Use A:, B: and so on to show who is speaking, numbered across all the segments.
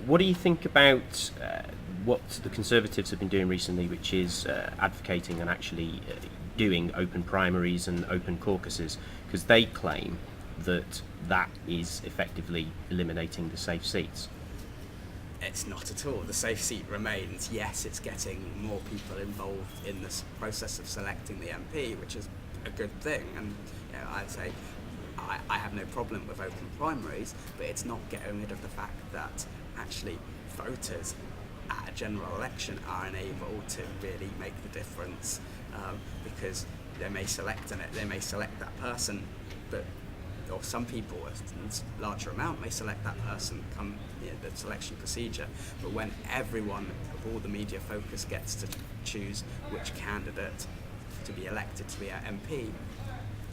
A: what do you think about what the Conservatives have been doing recently, which is advocating and actually doing open primaries and open caucuses, because they claim that that is effectively eliminating the safe seats?
B: It's not at all. The safe seat remains. Yes, it's getting more people involved in this process of selecting the MP, which is a good thing. And I'd say I have no problem with open primaries, but it's not getting rid of the fact that actually voters at a general election are unable to really make the difference, because they may select that person, but or some people, a larger amount, may select that person come the selection procedure. But when everyone of all the media focus gets to choose which candidate to be elected to be our MP,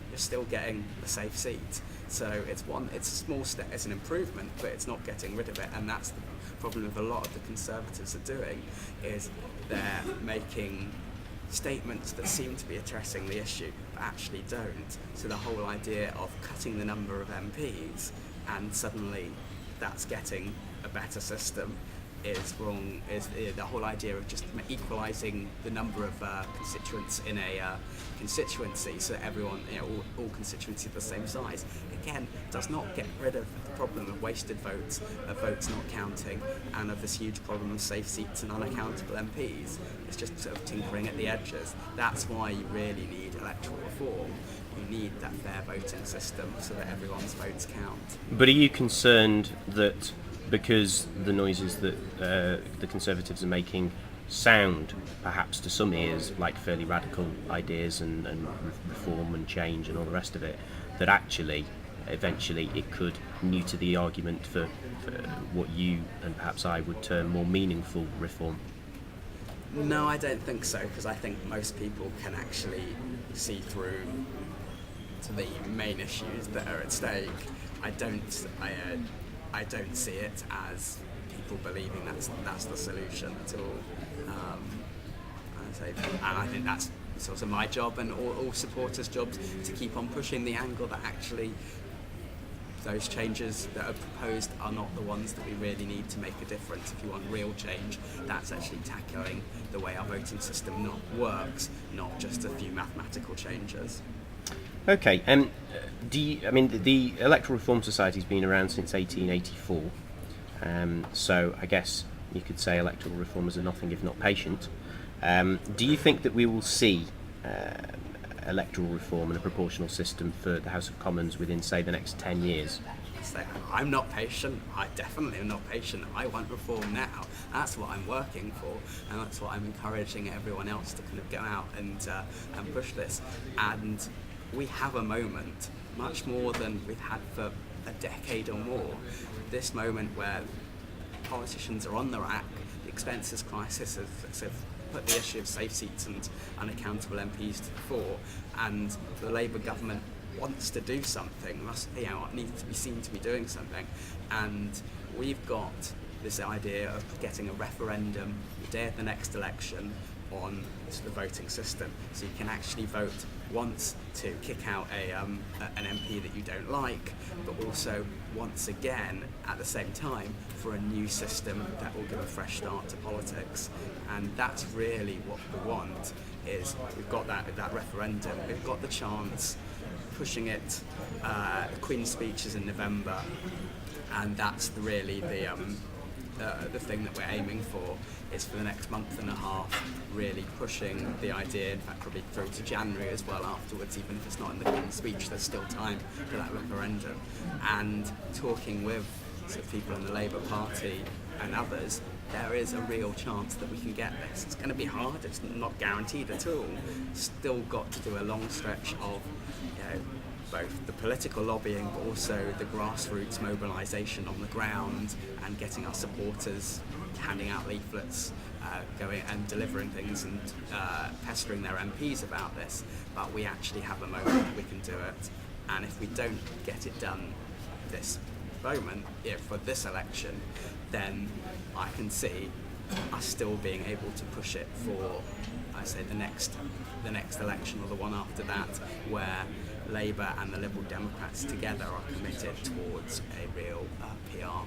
B: you're still getting a safe seat. So it's a small step, it's an improvement, but it's not getting rid of it. And that's the problem with a lot of the Conservatives are doing, is they're making statements that seem to be addressing the issue, but actually don't. So the whole idea of cutting the number of MPs and suddenly that's getting a better system is wrong. Is the whole idea of just equalising the number of constituents in a constituency, so that everyone, all constituencies are the same size, again, does not get rid of the problem of wasted votes, of votes not counting, and of this huge problem of safe seats and unaccountable MPs. It's just sort of tinkering at the edges. That's why you really need electoral reform. You need that fair voting system so that everyone's votes count.
A: But are you concerned that because the noises that the Conservatives are making sound, perhaps to some ears, like fairly radical ideas and reform and change and all the rest of it, that actually, eventually, it could neuter the argument for what you and perhaps I would term more meaningful reform?
B: No, I don't think so, because I think most people can actually see through to the main issues that are at stake. I don't see it as people believing that's the solution at all. And I think that's sort of my job and all supporters' jobs, to keep on pushing the angle that actually those changes that are proposed are not the ones that we really need to make a difference. If you want real change, that's actually tackling the way our voting system works, not just a few mathematical changes.
A: Okay, the Electoral Reform Society has been around since 1884, so I guess you could say electoral reformers are nothing if not patient. Do you think that we will see electoral reform and a proportional system for the House of Commons within, say, the next 10 years?
B: I'm not patient. I definitely am not patient. I want reform now. That's what I'm working for, and that's what I'm encouraging everyone else to kind of go out and push this. And we have a moment, much more than we've had for a decade or more. This moment where politicians are on the rack, the expenses crisis has put the issue of safe seats and unaccountable MPs to the fore, and the Labour government wants to do something, needs to be seen to be doing something, and we've got this idea of getting a referendum the day of the next election on the voting system, so you can actually vote once to kick out an MP that you don't like, but also once again at the same time for a new system that will give a fresh start to politics. And that's really what we want. Is we've got that referendum, we've got the chance, pushing it. The Queen's speech is in November, and that's really the thing that we're aiming for, is for the next month and a half really pushing the idea, in fact probably through to January as well afterwards, even if it's not in the Queen's speech, there's still time for that referendum, and talking with sort of people in the Labour Party and others. There is a real chance that we can get this. It's going to be hard, it's not guaranteed at all. Still got to do a long stretch of both the political lobbying but also the grassroots mobilisation on the ground, and getting our supporters handing out leaflets, going and delivering things, and pestering their MPs about this. But we actually have a moment that we can do it, and if we don't get it done this moment, for this election, then I can see us still being able to push it for, I say, the next election or the one after that, where Labour and the Liberal Democrats together are committed towards a real PR